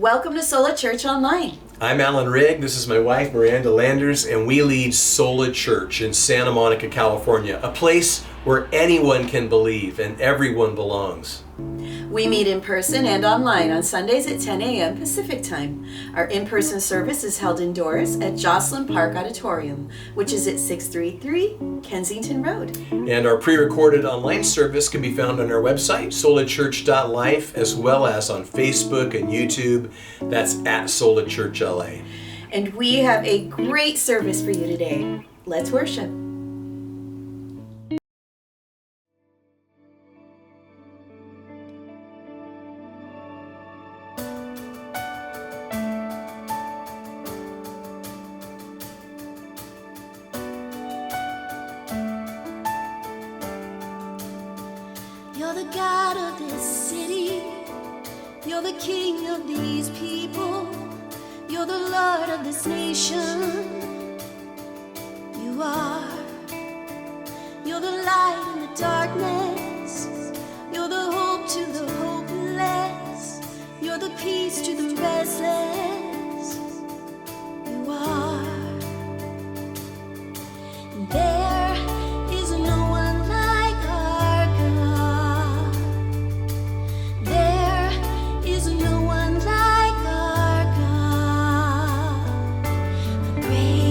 Welcome to Sola Church Online. I'm Alan Rigg. This is my wife, Miranda Landers, and we lead Sola Church in Santa Monica, California, a place where anyone can believe and everyone belongs. We meet in person and online on Sundays at 10 a.m. Pacific Time. Our in-person service is held indoors at Joslyn Park Auditorium, which is at 633 Kensington Road. And our pre-recorded online service can be found on our website, solachurch.life, as well as on Facebook and YouTube. That's at Sola Church LA. And we have a great service for you today. Let's worship. You're the God of this city. You're the King of these people. You're the Lord of this nation. You are. You're the light in the darkness. You're the hope to the hopeless. You're the peace to the restless. You are. And there is no one like our God. There is no one like our God. The great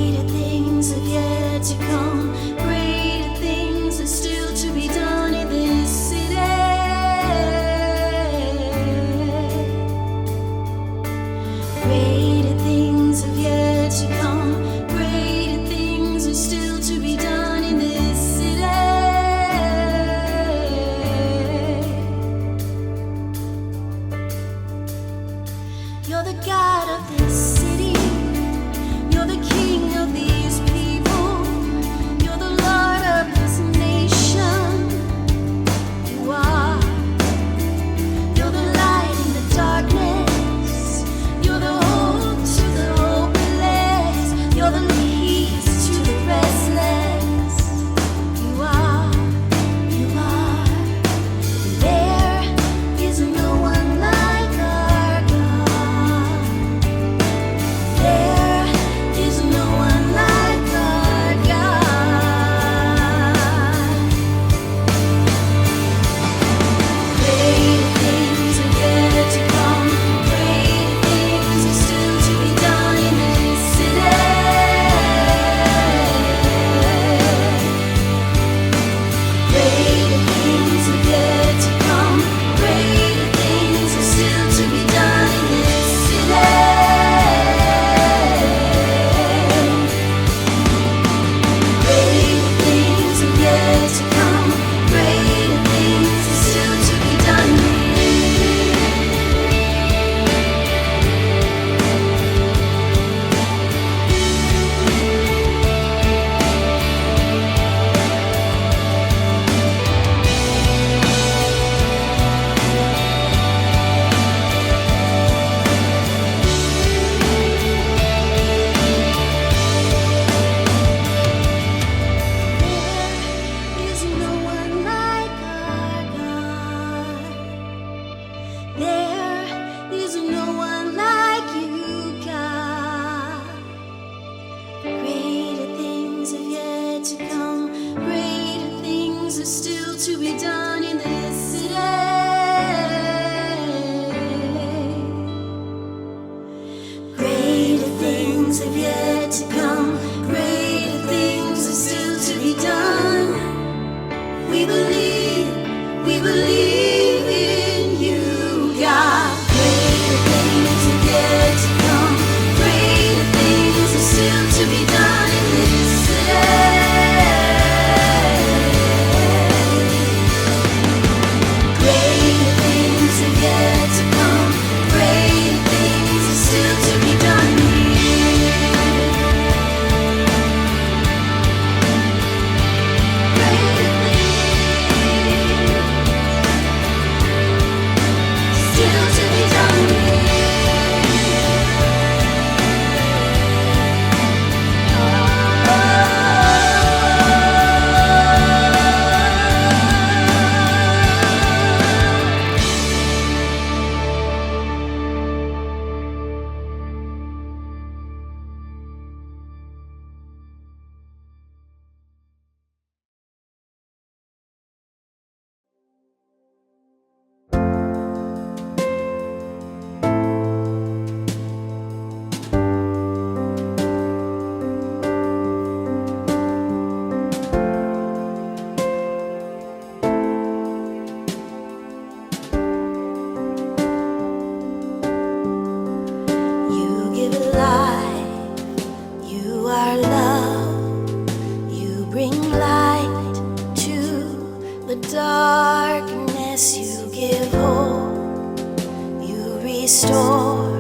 restore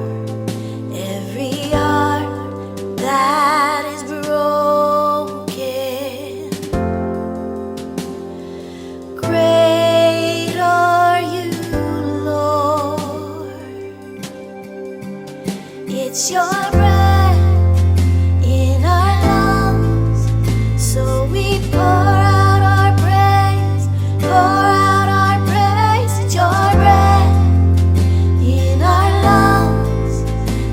every heart that is broken. Great are you, Lord. It's your breath in our lungs, so we pour out our praise, pour out our praise. It's your breath in our lungs,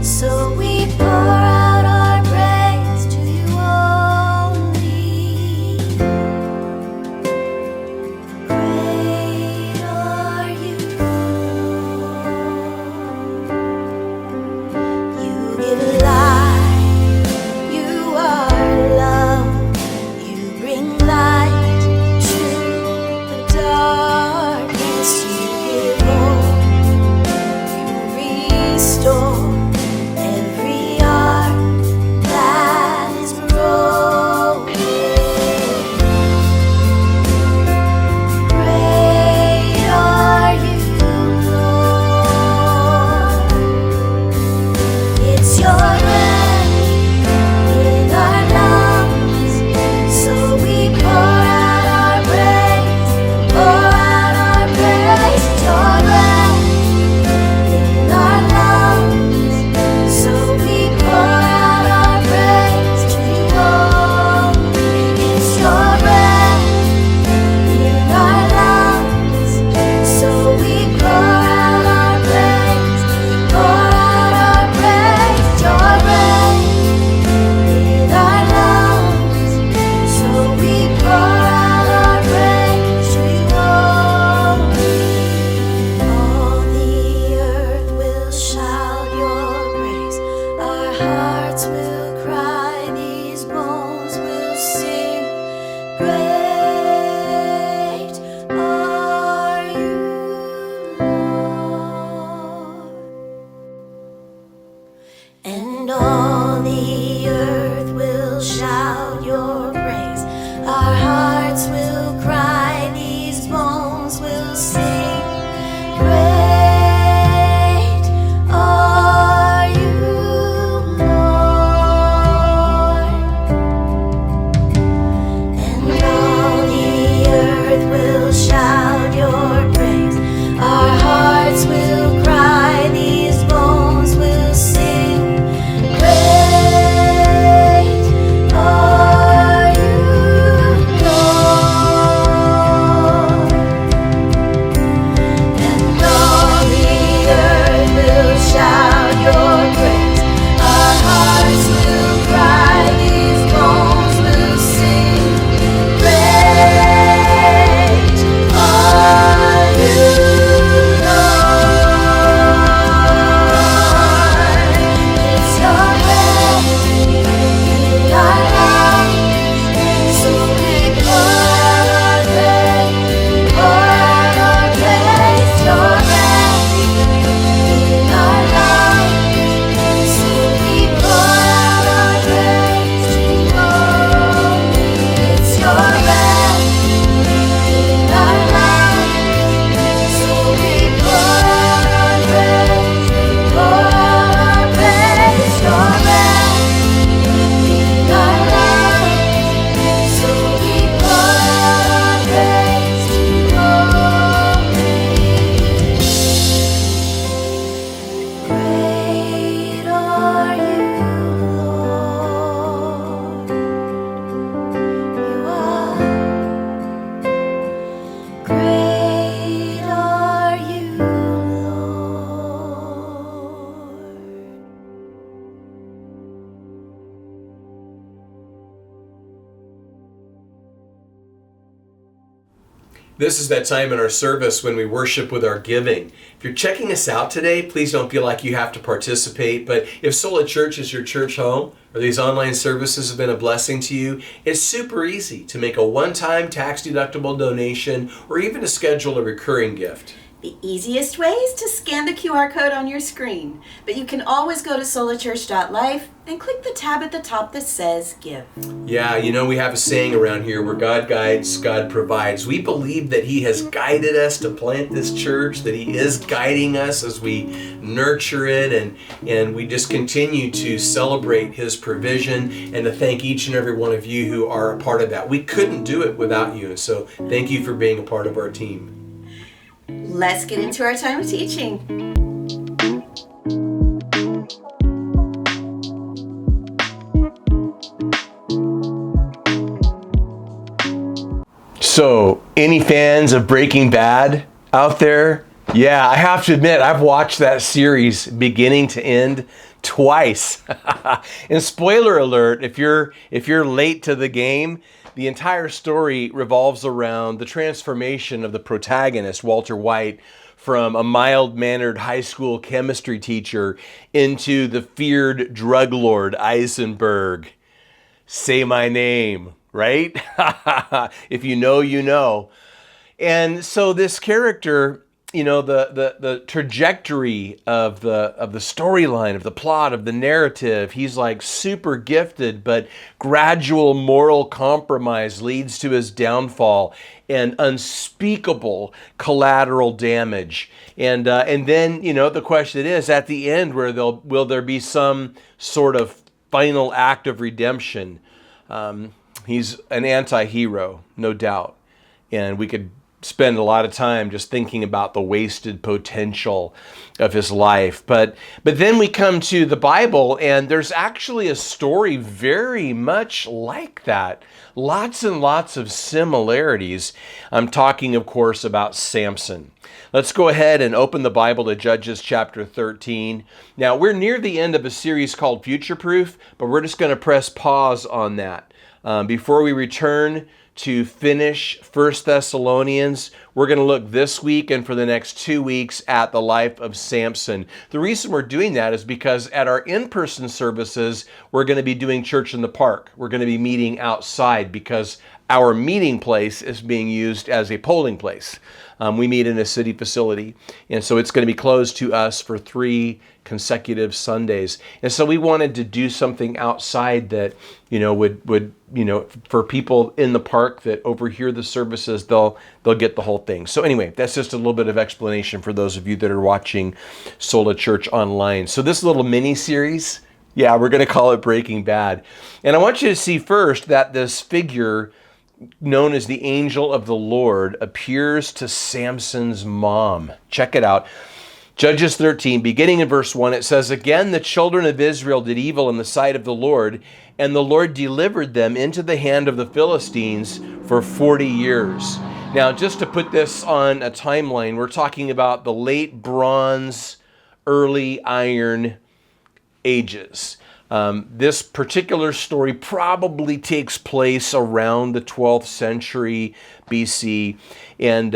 so we pour out our praise to you only. Great are you, Lord. You give life, you are love, you bring light to the darkness. You give hope, you restore every heart that is broken. Great are you, Lord. It's your breath in our lungs, so we pour out our praise, pour out our praise. It's your breath in our lungs, so we pour out our praise to you only. It's your breath in our lungs, so we pour out our praise, pour out our praise. It's your breath in our lungs, so we pour out our praise to you only. All the earth will shout your praise, our hearts will cry, these bones will sing. Great are you, Lord. And all the earth will shout your praise, our hearts will cry, these bones will sing. Great are you, Lord. And all the earth will shout your praise, our hearts will cry, these bones will sing. Great are you, Lord. And all the earth will shout your praise, our hearts will cry, these bones will sing. Great are you, Lord. It's your breath in our lungs, so we pour out our praise, pour out our praise. Your breath in our lungs, so we pour out our praise to you only. It's your breath in our lungs, so we pour out our praise, pour out our praise. Your breath in our lungs, so we pour out our praise to you only. Great are you, Lord. You are. Great are you, Lord. This is that time in our service when we worship with our giving. If you're checking us out today, please don't feel like you have to participate. But if Sola Church is your church home, or these online services have been a blessing to you, it's super easy to make a one-time tax-deductible donation or even to schedule a recurring gift. The easiest way is to scan the QR code on your screen, but you can always go to solachurch.life and click the tab at the top that says Give. Yeah, we have a saying around here where God guides, God provides. We believe that He has guided us to plant this church, that He is guiding us as we nurture it, and we just continue to celebrate His provision and to thank each and every one of you who are a part of that. We couldn't do it without you, so thank you for being a part of our team. Let's get into our time of teaching. So, any fans of Breaking Bad out there? Yeah, I have to admit, I've watched that series beginning to end twice. And spoiler alert, if you're late to the game, the entire story revolves around the transformation of the protagonist, Walter White, from a mild-mannered high school chemistry teacher into the feared drug lord Eisenberg. Say my name, right? If you know, you know. And so this character, the trajectory of the storyline, of the plot, of the narrative, he's like super gifted, but gradual moral compromise leads to his downfall and unspeakable collateral damage. And then, the question is, at the end, will there be some sort of final act of redemption? He's an anti-hero, no doubt. And we could spend a lot of time just thinking about the wasted potential of his life. But then we come to the Bible, and there's actually a story very much like that. Lots and lots of similarities. I'm talking, of course, about Samson. Let's go ahead and open the Bible to Judges chapter 13. Now, we're near the end of a series called Future Proof, but we're just going to press pause on that. Before we return to finish 1 Thessalonians, we're going to look this week and for the next 2 weeks at the life of Samson. The reason we're doing that is because at our in-person services, we're going to be doing church in the park. We're going to be meeting outside because our meeting place is being used as a polling place. We meet in a city facility, and so it's going to be closed to us for 3 consecutive Sundays. And so we wanted to do something outside that, would for people in the park that overhear the services, they'll get the whole thing. So anyway, that's just a little bit of explanation for those of you that are watching Sola Church online. So this little mini series, we're going to call it Breaking Bad. And I want you to see first that this figure known as the angel of the Lord appears to Samson's mom. Check it out. Judges 13, beginning in verse 1, it says, "Again, the children of Israel did evil in the sight of the Lord, and the Lord delivered them into the hand of the Philistines for 40 years. Now, just to put this on a timeline, we're talking about the late Bronze, early Iron ages. This particular story probably takes place around the 12th century BC. And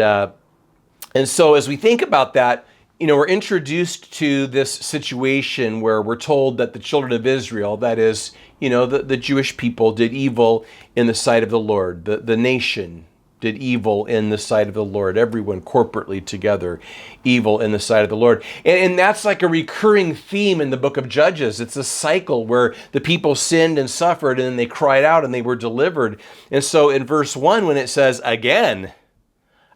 so as we think about that, we're introduced to this situation where we're told that the children of Israel, that is, the Jewish people, did evil in the sight of the Lord. The nation did evil in the sight of the Lord. Everyone corporately together, evil in the sight of the Lord. And that's like a recurring theme in the book of Judges. It's a cycle where the people sinned and suffered, and then they cried out and they were delivered. And so in verse 1, when it says, again,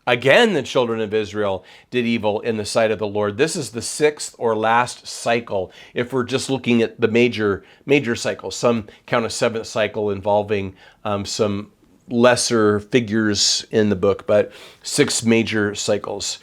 the children of Israel did evil in the sight of the Lord. This is the 6th or last cycle. If we're just looking at the major cycles, some count a 7th cycle involving some lesser figures in the book, but 6 major cycles.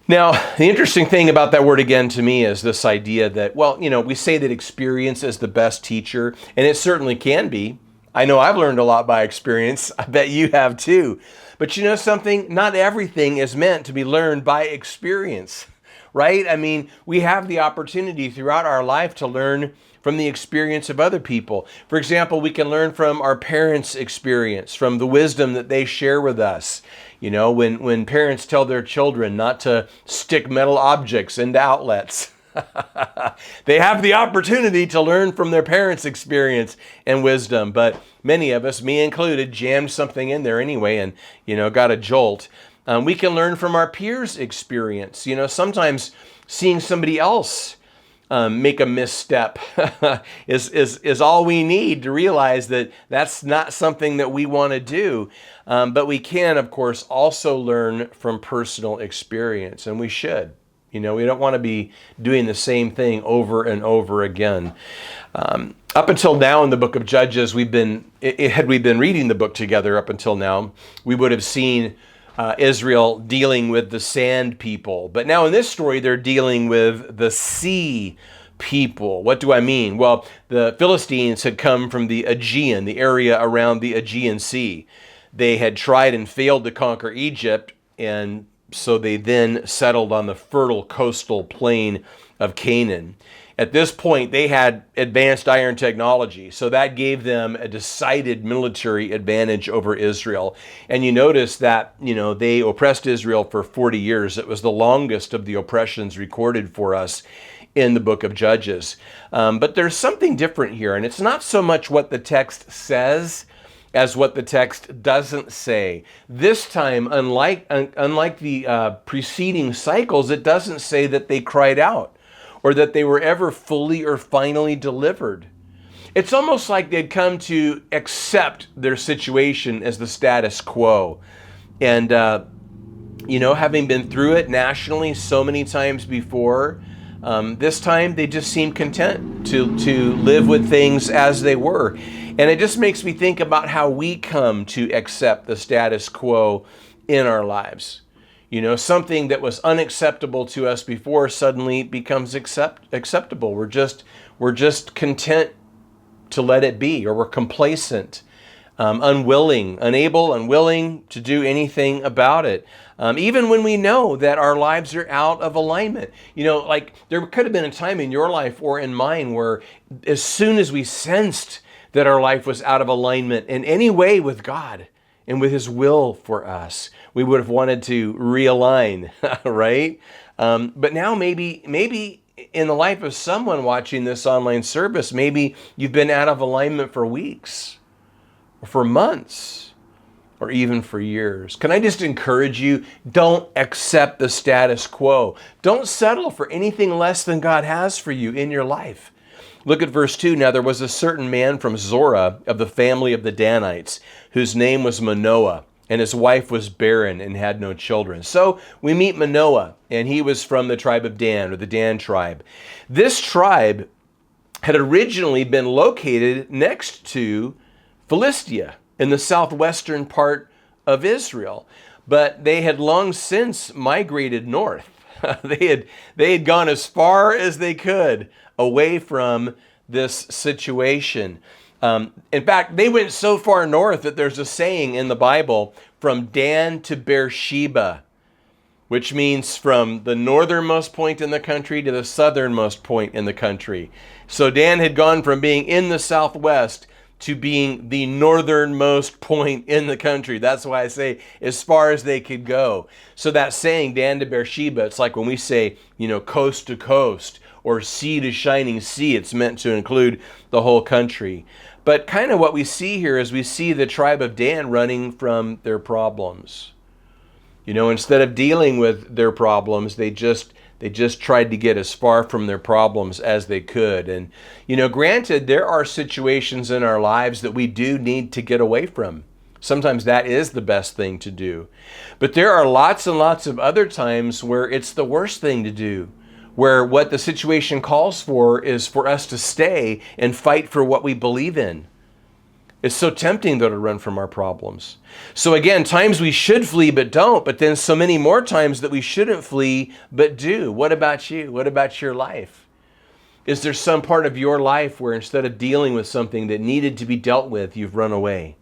Now, the interesting thing about that word again to me is this idea that, we say that experience is the best teacher, and it certainly can be. I know I've learned a lot by experience. I bet you have too. But you know something? Not everything is meant to be learned by experience, right? I mean, we have the opportunity throughout our life to learn from the experience of other people. For example, we can learn from our parents' experience, from the wisdom that they share with us. When parents tell their children not to stick metal objects into outlets, they have the opportunity to learn from their parents' experience and wisdom. But many of us, me included, jammed something in there anyway and, got a jolt. We can learn from our peers' experience. Sometimes seeing somebody else make a misstep is all we need to realize that that's not something that we want to do. But we can, of course, also learn from personal experience, and we should. We don't want to be doing the same thing over and over again. Up until now in the book of Judges, had we been reading the book together up until now, we would have seen Israel dealing with the sand people. But now in this story, they're dealing with the sea people. What do I mean? Well, the Philistines had come from the Aegean, the area around the Aegean Sea. They had tried and failed to conquer Egypt, and so they then settled on the fertile coastal plain of Canaan. At this point, they had advanced iron technology, so that gave them a decided military advantage over Israel. And you notice that, they oppressed Israel for 40 years. It was the longest of the oppressions recorded for us in the book of Judges. But there's something different here, and it's not so much what the text says as what the text doesn't say. This time, unlike the preceding cycles, it doesn't say that they cried out, or that they were ever fully or finally delivered. It's almost like they'd come to accept their situation as the status quo. And, having been through it nationally so many times before, this time they just seemed content to live with things as they were. And it just makes me think about how we come to accept the status quo in our lives. Something that was unacceptable to us before suddenly becomes acceptable. We're just content to let it be, or we're complacent, unwilling to do anything about it. Even when we know that our lives are out of alignment. Like there could have been a time in your life or in mine where as soon as we sensed that our life was out of alignment in any way with God and with His will for us, we would have wanted to realign, right? But now maybe in the life of someone watching this online service, maybe you've been out of alignment for weeks, or for months, or even for years. Can I just encourage you, don't accept the status quo. Don't settle for anything less than God has for you in your life. Look at verse 2. Now there was a certain man from Zorah of the family of the Danites, whose name was Manoah, and his wife was barren and had no children. So we meet Manoah, and he was from the tribe of Dan, or the Dan tribe. This tribe had originally been located next to Philistia in the southwestern part of Israel, but they had long since migrated north. They had gone as far as they could away from this situation. In fact, they went so far north that there's a saying in the Bible, from Dan to Beersheba, which means from the northernmost point in the country to the southernmost point in the country. So Dan had gone from being in the southwest to being the northernmost point in the country. That's why I say as far as they could go. So that saying, Dan to Beersheba, it's like when we say, coast to coast, or sea to shining sea. It's meant to include the whole country. But kind of what we see here is we see the tribe of Dan running from their problems. Instead of dealing with their problems, they just tried to get as far from their problems as they could. And, granted, there are situations in our lives that we do need to get away from. Sometimes that is the best thing to do. But there are lots and lots of other times where it's the worst thing to do, where what the situation calls for is for us to stay and fight for what we believe in. It's so tempting, though, to run from our problems. So again, times we should flee but don't, but then so many more times that we shouldn't flee but do. What about you? What about your life? Is there some part of your life where instead of dealing with something that needed to be dealt with, you've run away?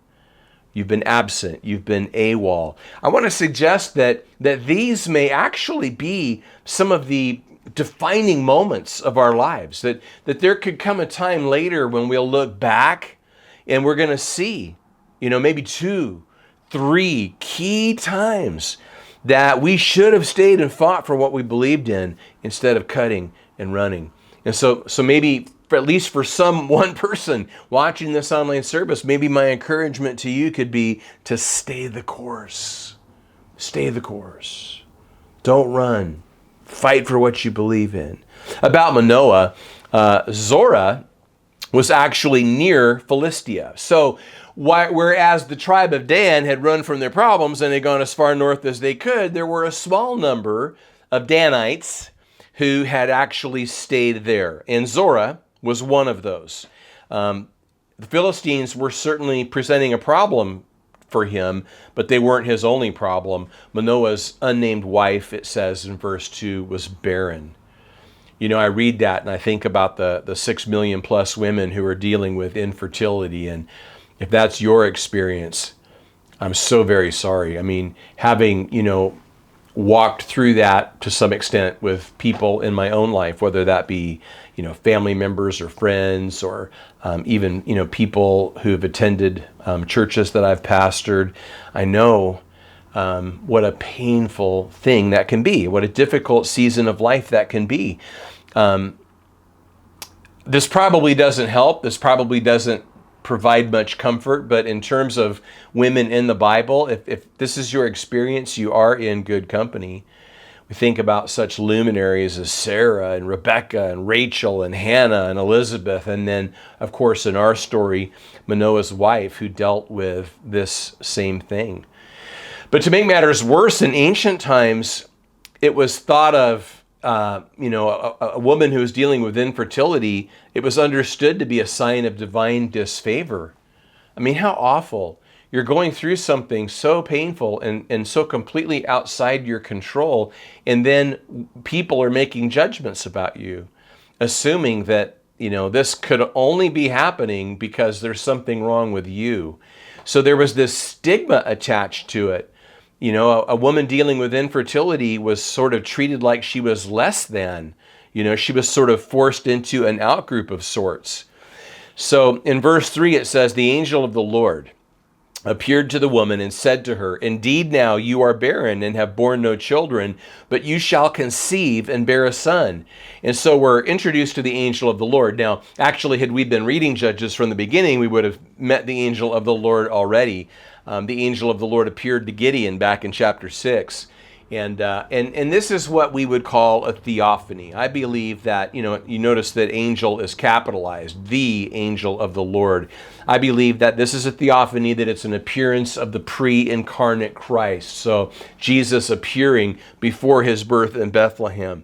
You've been absent. You've been AWOL. I want to suggest that these may actually be some of the defining moments of our lives, that there could come a time later when we'll look back and we're going to see, maybe 2, 3 key times that we should have stayed and fought for what we believed in instead of cutting and running. And so maybe, at least for one person watching this online service, maybe my encouragement to you could be to stay the course. Stay the course. Don't run. Fight for what you believe in. About Manoah, Zorah was actually near Philistia. So whereas the tribe of Dan had run from their problems and had gone as far north as they could, there were a small number of Danites who had actually stayed there. And Zorah was one of those. The Philistines were certainly presenting a problem for him, but they weren't his only problem. Manoah's unnamed wife, it says in verse 2, was barren. You know, I read that and I think about the 6 million plus women who are dealing with infertility. And if that's your experience, I'm so very sorry. I mean, having, walked through that to some extent with people in my own life, whether that be, family members or friends or even, people who've attended churches that I've pastored, I know what a painful thing that can be, what a difficult season of life that can be. This probably doesn't help. This probably doesn't provide much comfort, but in terms of women in the Bible, if this is your experience, you are in good company. We think about such luminaries as Sarah and Rebecca and Rachel and Hannah and Elizabeth, and then, of course, in our story, Manoah's wife, who dealt with this same thing. But to make matters worse, in ancient times, it was thought of, a woman who was dealing with infertility, it was understood to be a sign of divine disfavor. I mean, how awful. You're going through something so painful and so completely outside your control, and then people are making judgments about you, assuming that, this could only be happening because there's something wrong with you. So there was this stigma attached to it. A woman dealing with infertility was sort of treated like she was less than. She was sort of forced into an outgroup of sorts. So in verse 3, it says, the angel of the Lord appeared to the woman and said to her, indeed now you are barren and have borne no children, but you shall conceive and bear a son. And so we're introduced to the angel of the Lord. Now, actually, had we been reading Judges from the beginning, we would have met the angel of the Lord already. The angel of the Lord appeared to Gideon back in chapter 6. And this is what we would call a theophany. I believe that, you notice that angel is capitalized, the angel of the Lord. I believe that this is a theophany, that it's an appearance of the pre-incarnate Christ. So Jesus appearing before his birth in Bethlehem.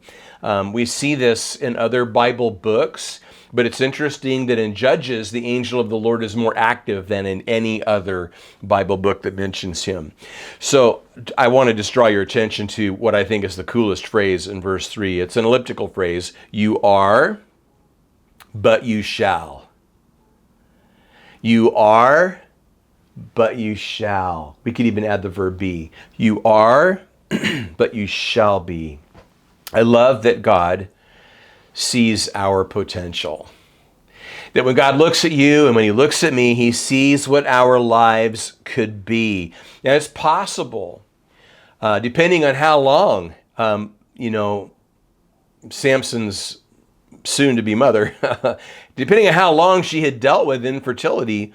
We see this in other Bible books. But it's interesting that in Judges, the angel of the Lord is more active than in any other Bible book that mentions him. So I want to just draw your attention to what I think is the coolest phrase in verse 3. It's an elliptical phrase. You are, but you shall. You are, but you shall. We could even add the verb be. You are, but you shall be. I love that God sees our potential. That when God looks at you and when he looks at me, he sees what our lives could be. Now, it's possible, depending on how long, Samson's soon-to-be mother, depending on how long she had dealt with infertility,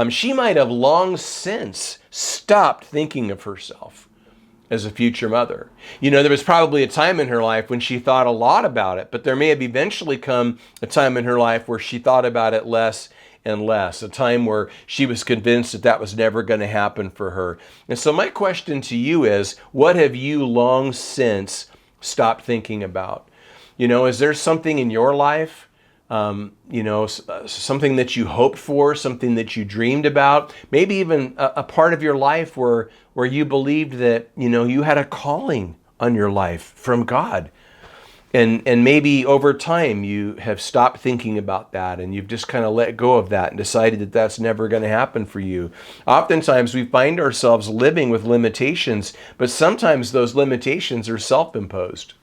she might have long since stopped thinking of herself as a future mother. There was probably a time in her life when she thought a lot about it, but there may have eventually come a time in her life where she thought about it less and less, a time where she was convinced that that was never going to happen for her. And so my question to you is, what have you long since stopped thinking about? Is there something in your life, something that you hoped for, something that you dreamed about, maybe even a part of your life where you believed that, you had a calling on your life from God. And maybe over time you have stopped thinking about that and you've just kind of let go of that and decided that that's never going to happen for you. Oftentimes we find ourselves living with limitations, but sometimes those limitations are self-imposed.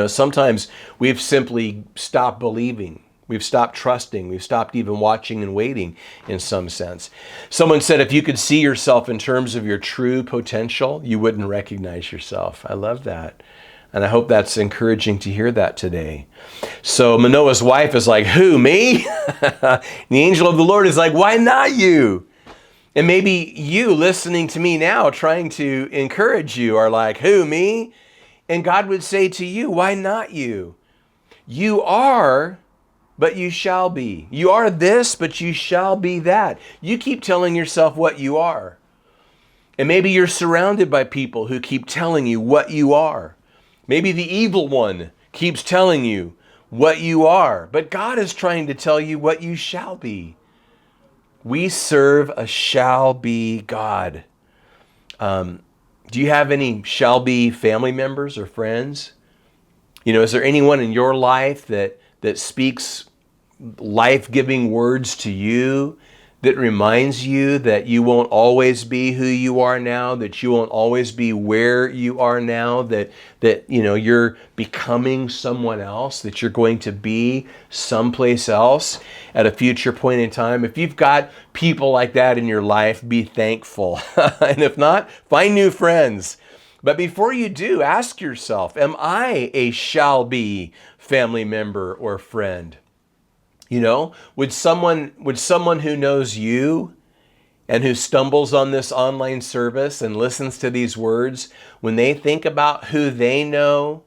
Sometimes we've simply stopped believing. We've stopped trusting. We've stopped even watching and waiting in some sense. Someone said, if you could see yourself in terms of your true potential, you wouldn't recognize yourself. I love that. And I hope that's encouraging to hear that today. So Manoah's wife is like, who, me? The angel of the Lord is like, why not you? And maybe you listening to me now, trying to encourage you, are like, who, me? And God would say to you, why not you? You are, but you shall be. You are this, but you shall be that. You keep telling yourself what you are. And maybe you're surrounded by people who keep telling you what you are. Maybe the evil one keeps telling you what you are. But God is trying to tell you what you shall be. We serve a shall be God. Do you have any shall be family members or friends? Is there anyone in your life that speaks life-giving words to you, that reminds you that you won't always be who you are now, that you won't always be where you are now, that you're becoming someone else, that you're going to be someplace else at a future point in time? If you've got people like that in your life, be thankful. And if not, find new friends. But before you do, ask yourself, am I a shall be family member or friend? Would someone who knows you and who stumbles on this online service and listens to these words, when they think about who they know,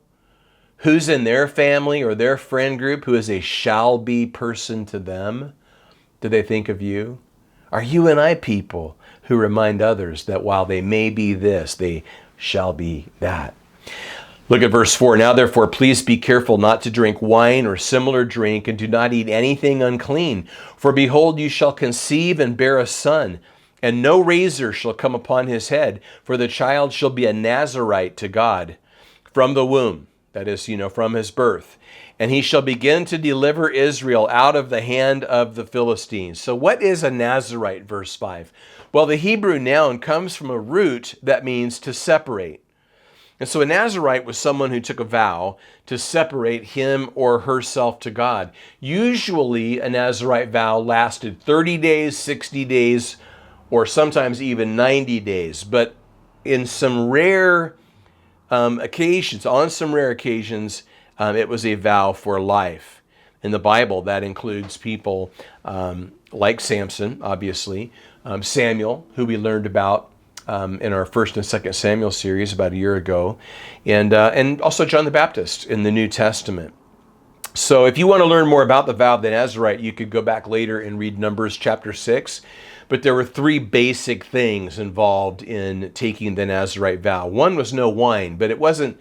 who's in their family or their friend group who is a shall be person to them, do they think of you? Are you and I people who remind others that while they may be this, they shall be that? Look at verse 4. Now, therefore, please be careful not to drink wine or similar drink, and do not eat anything unclean. For behold, you shall conceive and bear a son, and no razor shall come upon his head, for the child shall be a Nazarite to God from the womb, that is, from his birth. And he shall begin to deliver Israel out of the hand of the Philistines. So what is a Nazarite, verse 5? Well, the Hebrew noun comes from a root that means to separate. And so a Nazarite was someone who took a vow to separate him or herself to God. Usually a Nazarite vow lasted 30 days, 60 days, or sometimes even 90 days. But in some rare occasions, it was a vow for life. In the Bible, that includes people like Samson, obviously, Samuel, who we learned about in our 1st and 2nd Samuel series about a year ago, and also John the Baptist in the New Testament. So if you want to learn more about the vow of the Nazarite, you could go back later and read Numbers chapter 6. But there were 3 basic things involved in taking the Nazarite vow. One was no wine, but it wasn't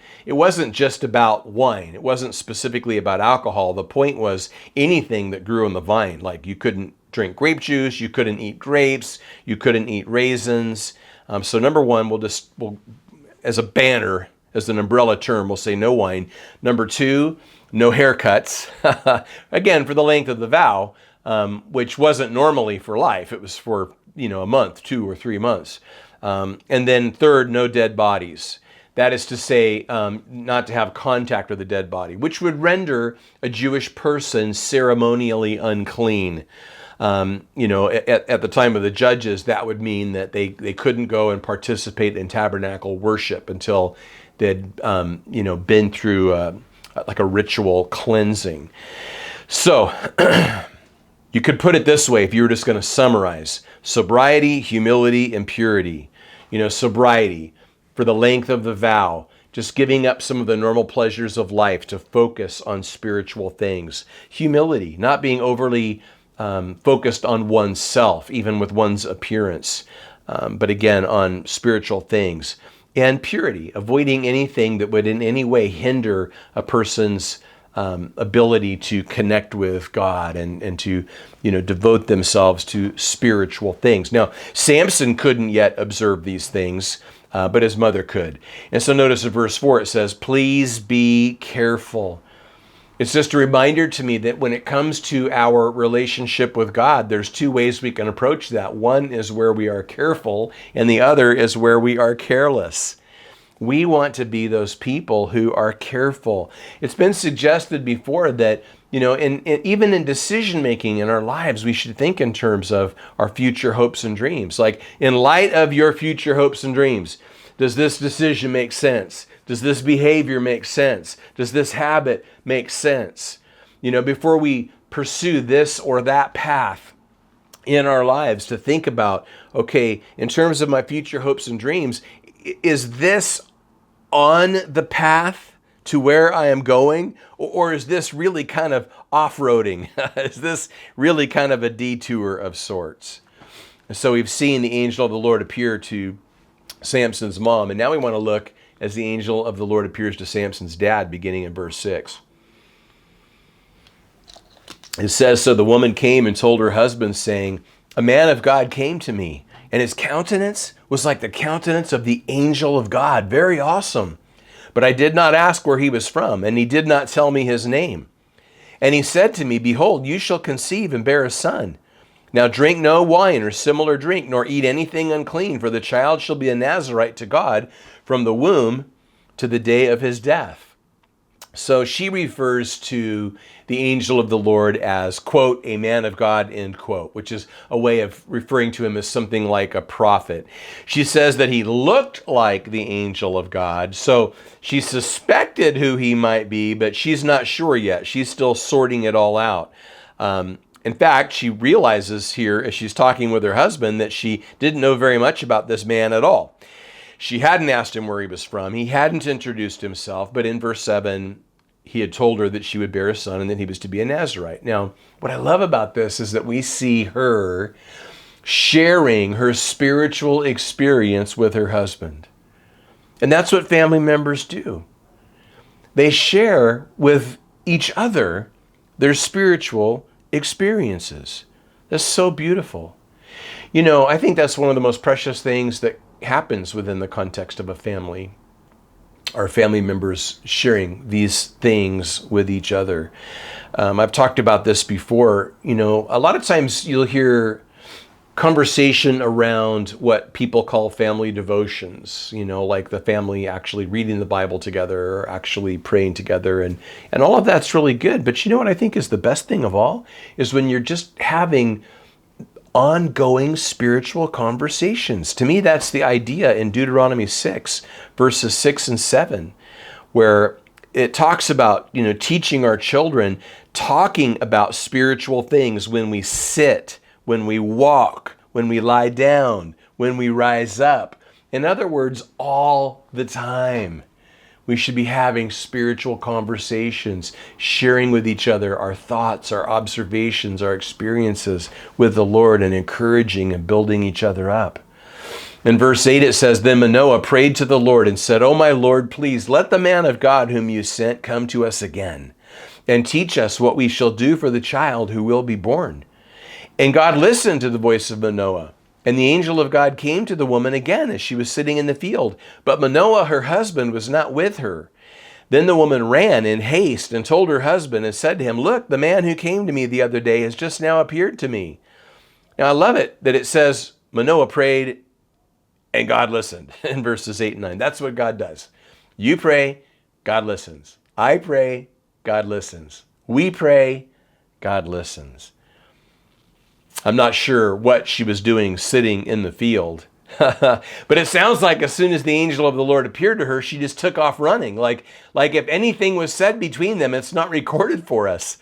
just about wine. It wasn't specifically about alcohol. The point was anything that grew on the vine. Like you couldn't drink grape juice, you couldn't eat grapes, you couldn't eat raisins. So number one, we'll as a banner, as an umbrella term, we'll say no wine. Number 2, no haircuts. Again, for the length of the vow, which wasn't normally for life. It was for, a month, 2 or 3 months. And then 3rd, no dead bodies. That is to say, not to have contact with a dead body, which would render a Jewish person ceremonially unclean. At the time of the judges, that would mean that they couldn't go and participate in tabernacle worship until they'd, been through like a ritual cleansing. So you could put it this way if you were just going to summarize: sobriety, humility, and purity. Sobriety for the length of the vow, just giving up some of the normal pleasures of life to focus on spiritual things. Humility, not being overly focused on oneself, even with one's appearance, but again, on spiritual things. And purity, avoiding anything that would in any way hinder a person's ability to connect with God and to, devote themselves to spiritual things. Now, Samson couldn't yet observe these things, but his mother could. And so notice in verse 4, it says, please be careful. It's just a reminder to me that when it comes to our relationship with God, there's 2 ways we can approach that. One is where we are careful, and the other is where we are careless. We want to be those people who are careful. It's been suggested before that, even in decision-making in our lives, we should think in terms of our future hopes and dreams. Like, in light of your future hopes and dreams, does this decision make sense? Does this behavior make sense? Does this habit make sense? Before we pursue this or that path, in our lives to think about, okay, in terms of my future hopes and dreams, is this on the path to where I am going? Or is this really kind of off-roading? Is this really kind of a detour of sorts? And so we've seen the angel of the Lord appear to Samson's mom, and now we want to look as the angel of the Lord appears to Samson's dad, beginning in verse 6. It says, so the woman came and told her husband, saying, a man of God came to me, and his countenance was like the countenance of the angel of God. Very awesome. But I did not ask where he was from, and he did not tell me his name. And he said to me, behold, you shall conceive and bear a son. Now drink no wine or similar drink, nor eat anything unclean, for the child shall be a Nazarite to God from the womb to the day of his death. So she refers to the angel of the Lord as, quote, a man of God, end quote, which is a way of referring to him as something like a prophet. She says that he looked like the angel of God. So she suspected who he might be, but she's not sure yet. She's still sorting it all out. In fact, she realizes here as she's talking with her husband that she didn't know very much about this man at all. She hadn't asked him where he was from. He hadn't introduced himself, but in verse 7, he had told her that she would bear a son and that he was to be a Nazarite. Now, what I love about this is that we see her sharing her spiritual experience with her husband. And that's what family members do. They share with each other their spiritual experiences. That's so beautiful. You know, I think that's one of the most precious things that happens within the context of a family. Our family members sharing these things with each other. I've talked about this before. You know, a lot of times you'll hear conversation around what people call family devotions, you know, like the family actually reading the Bible together or actually praying together. And all of that's really good. But you know what I think is the best thing of all is when you're just having ongoing spiritual conversations. To me, that's the idea in Deuteronomy 6, verses 6 and 7, where it talks about, you know, teaching our children, talking about spiritual things when we sit, when we walk, when we lie down, when we rise up. In other words, all the time. We should be having spiritual conversations, sharing with each other our thoughts, our observations, our experiences with the Lord, and encouraging and building each other up. In verse 8 it says, then Manoah prayed to the Lord and said, O my Lord, please let the man of God whom you sent come to us again and teach us what we shall do for the child who will be born. And God listened to the voice of Manoah. And the angel of God came to the woman again as she was sitting in the field. But Manoah, her husband, was not with her. Then the woman ran in haste and told her husband and said to him, look, the man who came to me the other day has just now appeared to me. Now I love it that it says Manoah prayed and God listened in verses 8 and 9. That's what God does. You pray, God listens. I pray, God listens. We pray, God listens. I'm not sure what she was doing sitting in the field. But it sounds like as soon as the angel of the Lord appeared to her, she just took off running. Like if anything was said between them, it's not recorded for us.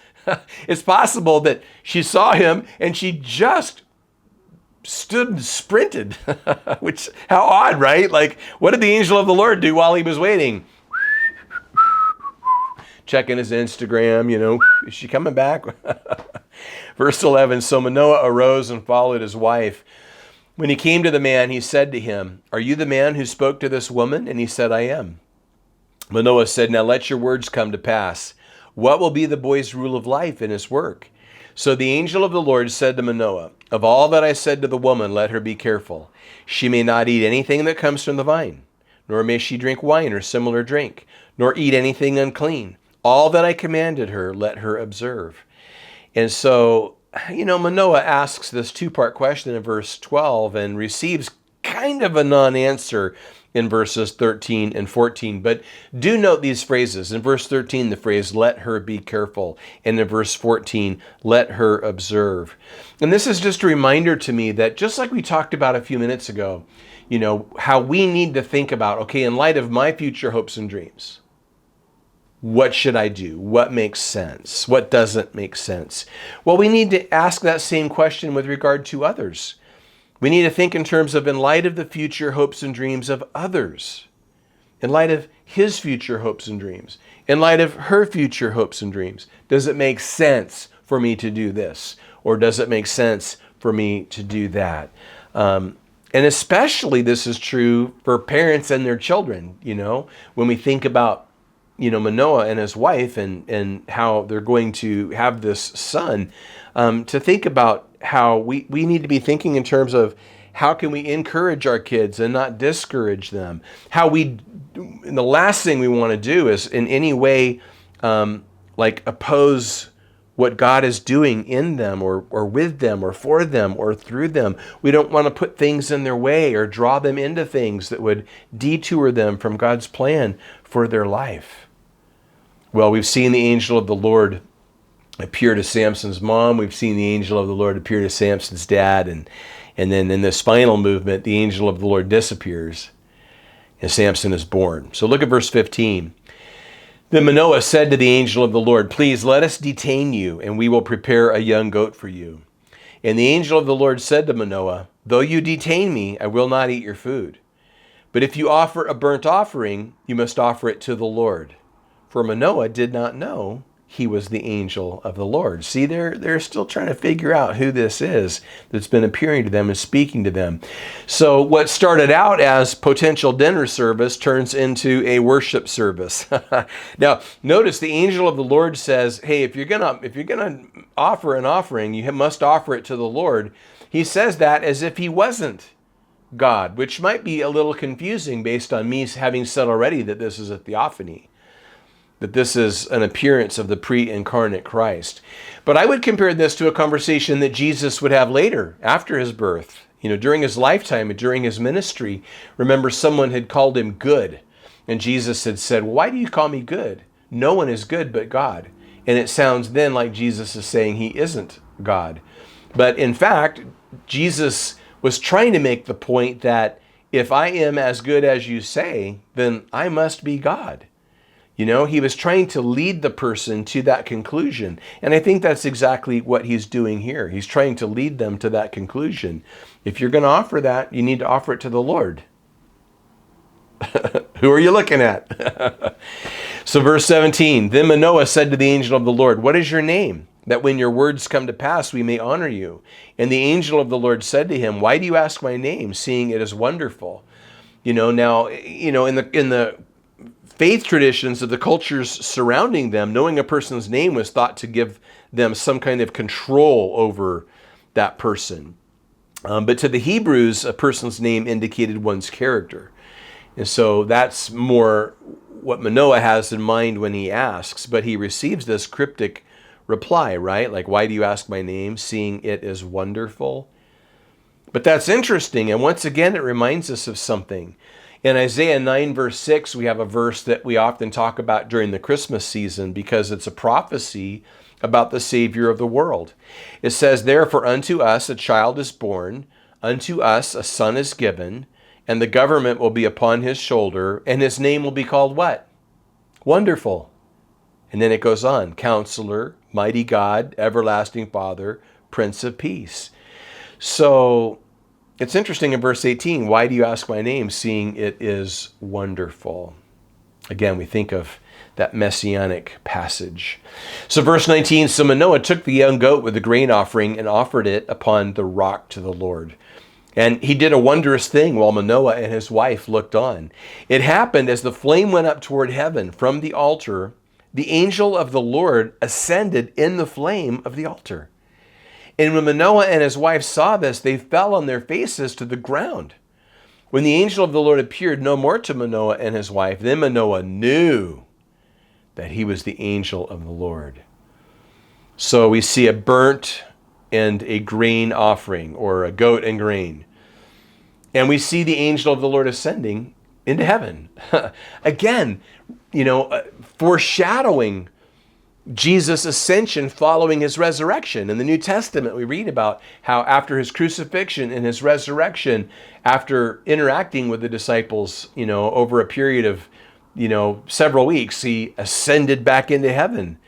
It's possible that she saw him and she just stood and sprinted. Which, how odd, right? Like, what did the angel of the Lord do while he was waiting? Checking his Instagram, you know, is she coming back? Verse 11, so Manoah arose and followed his wife. When he came to the man, he said to him, are you the man who spoke to this woman? And he said, I am. Manoah said, now let your words come to pass. What will be the boy's rule of life in his work? So the angel of the Lord said to Manoah, of all that I said to the woman, let her be careful. She may not eat anything that comes from the vine, nor may she drink wine or similar drink, nor eat anything unclean. All that I commanded her, let her observe. And so, you know, Manoah asks this two-part question in verse 12 and receives kind of a non-answer in verses 13 and 14. But do note these phrases. In verse 13, the phrase, let her be careful. And in verse 14, let her observe. And this is just a reminder to me that just like we talked about a few minutes ago, you know, how we need to think about, okay, in light of my future hopes and dreams, What should I do? What makes sense? What doesn't make sense? Well, we need to ask that same question with regard to others. We need to think in terms of, in light of the future hopes and dreams of others, in light of his future hopes and dreams, in light of her future hopes and dreams. Does it make sense for me to do this? Or does it make sense for me to do that? And especially this is true for parents and their children, when we think about Manoah and his wife and how they're going to have this son, to think about how we need to be thinking in terms of how can we encourage our kids and not discourage them. And the last thing we want to do is in any way oppose what God is doing in them or with them or for them or through them. We don't want to put things in their way or draw them into things that would detour them from God's plan for their life. Well, we've seen the angel of the Lord appear to Samson's mom. We've seen the angel of the Lord appear to Samson's dad. And then in this final movement, the angel of the Lord disappears and Samson is born. So look at verse 15. Then Manoah said to the angel of the Lord, "Please let us detain you, and we will prepare a young goat for you." And the angel of the Lord said to Manoah, "Though you detain me, I will not eat your food. But if you offer a burnt offering, you must offer it to the Lord." For Manoah did not know he was the angel of the Lord. See, they're still trying to figure out who this is that's been appearing to them and speaking to them. So what started out as potential dinner service turns into a worship service. Now, notice the angel of the Lord says, "Hey, if you're gonna offer an offering, you must offer it to the Lord." He says that as if he wasn't God, which might be a little confusing based on me having said already that this is a theophany, that this is an appearance of the pre-incarnate Christ. But I would compare this to a conversation that Jesus would have later, after his birth, during his lifetime and during his ministry. Remember, someone had called him good, and Jesus had said, "Well, why do you call me good? No one is good but God." And it sounds then like Jesus is saying he isn't God. But in fact, Jesus was trying to make the point that if I am as good as you say, then I must be God. He was trying to lead the person to that conclusion. And I think that's exactly what he's doing here. He's trying to lead them to that conclusion. If you're going to offer that, you need to offer it to the Lord. Who are you looking at? So verse 17, then Manoah said to the angel of the Lord, "What is your name? That when your words come to pass, we may honor you." And the angel of the Lord said to him, "Why do you ask my name, seeing it is wonderful?" Now, in the faith traditions of the cultures surrounding them, knowing a person's name was thought to give them some kind of control over that person. But to the Hebrews, a person's name indicated one's character. And so that's more what Manoah has in mind when he asks, but he receives this cryptic reply, right? Like, "Why do you ask my name, seeing it is wonderful?" But that's interesting, and once again, it reminds us of something. In Isaiah 9, verse 6, we have a verse that we often talk about during the Christmas season because it's a prophecy about the Savior of the world. It says, "Therefore unto us a child is born, unto us a son is given, and the government will be upon his shoulder, and his name will be called" what? Wonderful. And then it goes on, "Counselor, Mighty God, Everlasting Father, Prince of Peace." So it's interesting in verse 18, "Why do you ask my name, seeing it is wonderful?" Again, we think of that messianic passage. So verse 19, "So Manoah took the young goat with the grain offering and offered it upon the rock to the Lord. And he did a wondrous thing while Manoah and his wife looked on. It happened as the flame went up toward heaven from the altar, the angel of the Lord ascended in the flame of the altar. And when Manoah and his wife saw this, they fell on their faces to the ground. When the angel of the Lord appeared no more to Manoah and his wife, then Manoah knew that he was the angel of the Lord." So we see a burnt and a grain offering, or a goat and grain. And we see the angel of the Lord ascending into heaven. Again, foreshadowing Jesus' ascension following his resurrection. In the New Testament, we read about how after his crucifixion and his resurrection, after interacting with the disciples, over a period of several weeks, he ascended back into heaven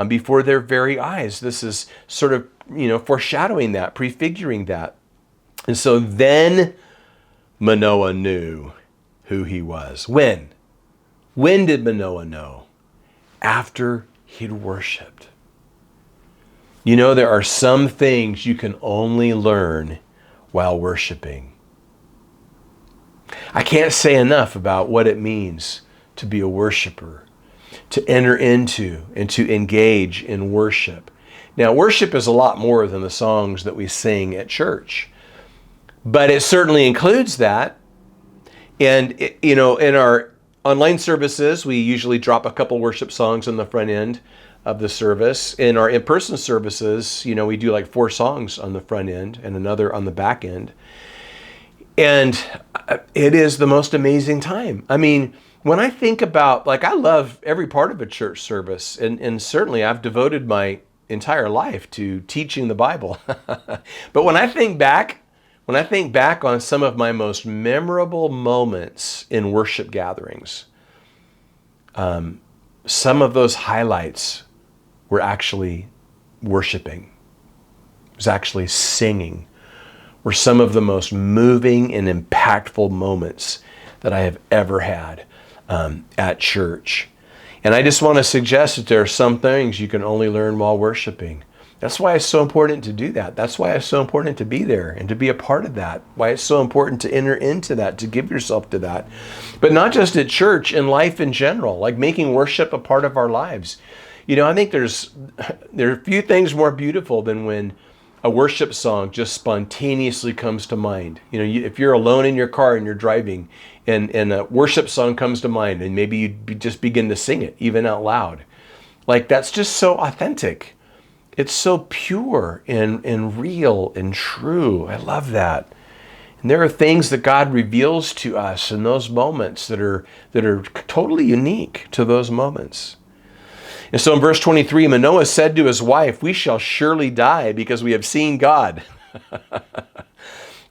before their very eyes. This is sort of, foreshadowing that, prefiguring that. And so then Manoah knew who he was. When? When did Manoah know? After he'd worshiped. There are some things you can only learn while worshiping. I can't say enough about what it means to be a worshiper, to enter into and to engage in worship. Now, worship is a lot more than the songs that we sing at church, but it certainly includes that. And, in our online services, we usually drop a couple worship songs on the front end of the service. In our in-person services, we do like 4 songs on the front end and another on the back end. And it is the most amazing time. I mean, when I think about, I love every part of a church service, and certainly I've devoted my entire life to teaching the Bible. But when I think back on some of my most memorable moments in worship gatherings, some of those highlights were actually worshiping. It was actually singing. Were some of the most moving and impactful moments that I have ever had at church. And I just want to suggest that there are some things you can only learn while worshiping. That's why it's so important to do that. That's why it's so important to be there and to be a part of that. Why it's so important to enter into that, to give yourself to that. But not just at church, in life in general, like making worship a part of our lives. I think there are few things more beautiful than when a worship song just spontaneously comes to mind. If you're alone in your car and you're driving and a worship song comes to mind, and maybe you just begin to sing it even out loud. That's just so authentic. It's so pure and real and true. I love that. And there are things that God reveals to us in those moments that are totally unique to those moments. And so in verse 23, Manoah said to his wife, "We shall surely die because we have seen God."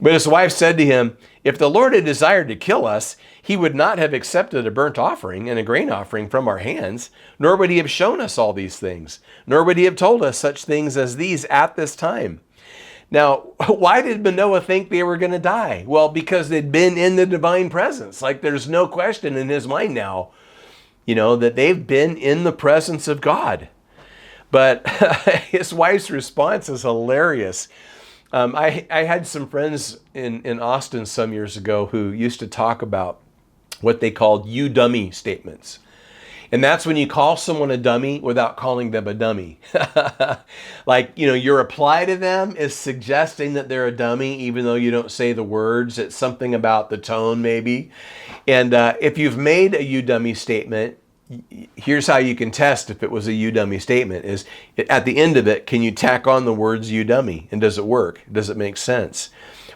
But his wife said to him, "If the Lord had desired to kill us, he would not have accepted a burnt offering and a grain offering from our hands, nor would he have shown us all these things, nor would he have told us such things as these at this time." Now, why did Manoah think they were going to die? Well, because they'd been in the divine presence. There's no question in his mind now, that they've been in the presence of God. But his wife's response is hilarious. I had some friends in Austin some years ago who used to talk about what they called "you dummy" statements. And that's when you call someone a dummy without calling them a dummy. Your reply to them is suggesting that they're a dummy, even though you don't say the words. It's something about the tone, maybe. And if you've made a "you dummy" statement, here's how you can test if it was a "you dummy" statement: is at the end of it, can you tack on the words "you dummy"? And does it work? Does it make sense?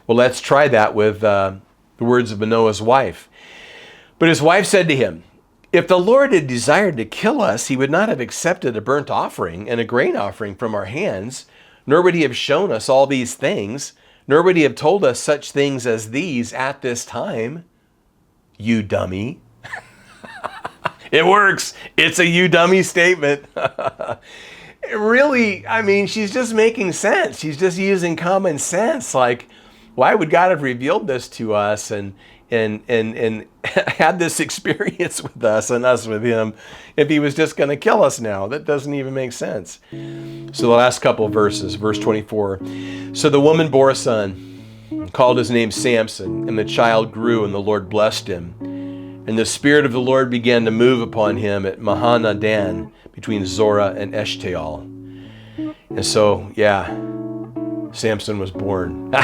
Well, let's try that with the words of Manoah's wife. But his wife said to him, "If the Lord had desired to kill us, he would not have accepted a burnt offering and a grain offering from our hands, nor would he have shown us all these things, nor would he have told us such things as these at this time." You dummy. It works. It's a "you dummy" statement. Really, she's just making sense. She's just using common sense. Why would God have revealed this to us and had this experience with us and us with him if he was just going to kill us now? That doesn't even make sense. So the last couple of verses, verse 24. "So the woman bore a son, called his name Samson, and the child grew, and the Lord blessed him. And the Spirit of the Lord began to move upon him at Mahanadan, between Zorah and Eshtaol." And so, Samson was born.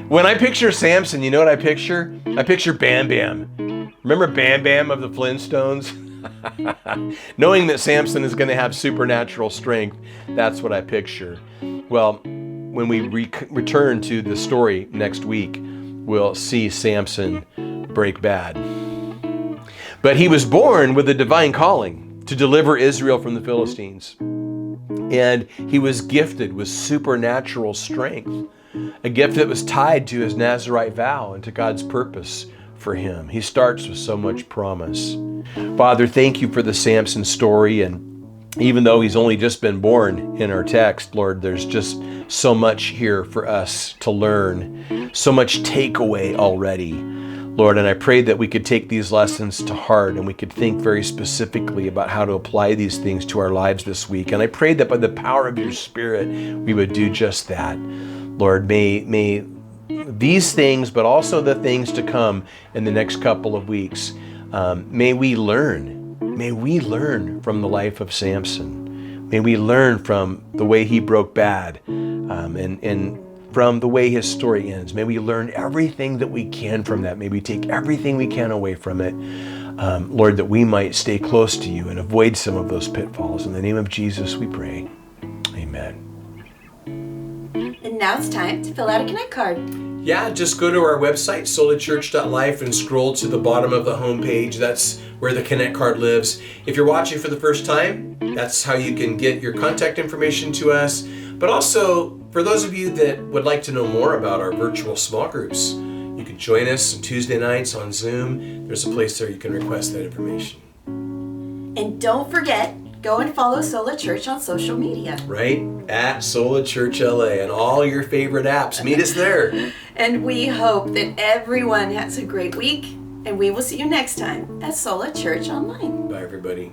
When I picture Samson, you know what I picture? I picture Bam Bam. Remember Bam Bam of the Flintstones? Knowing that Samson is going to have supernatural strength, that's what I picture. Well, when we return to the story next week, we'll see Samson break bad. But he was born with a divine calling to deliver Israel from the Philistines. And he was gifted with supernatural strength, a gift that was tied to his Nazirite vow and to God's purpose for him. He starts with so much promise. Father, thank you for the Samson story. And even though he's only just been born in our text, Lord, there's just so much here for us to learn, so much takeaway already, Lord. And I pray that we could take these lessons to heart and we could think very specifically about how to apply these things to our lives this week. And I pray that by the power of your Spirit, we would do just that. Lord, may these things, but also the things to come in the next couple of weeks, may we learn from the life of Samson. May we learn from the way he broke bad, and from the way his story ends. May we learn everything that we can from that. May we take everything we can away from it, Lord, that we might stay close to you and avoid some of those pitfalls. In the name of Jesus, we pray. Amen. And now it's time to fill out a Connect card. Yeah, just go to our website, solachurch.life, and scroll to the bottom of the homepage. That's where the Connect card lives. If you're watching for the first time, that's how you can get your contact information to us. But also, for those of you that would like to know more about our virtual small groups, you can join us on Tuesday nights on Zoom. There's a place there you can request that information. And don't forget, go and follow Sola Church on social media. Right? At Sola Church LA and all your favorite apps. Meet us there. And we hope that everyone has a great week. And we will see you next time at Sola Church Online. Bye, everybody.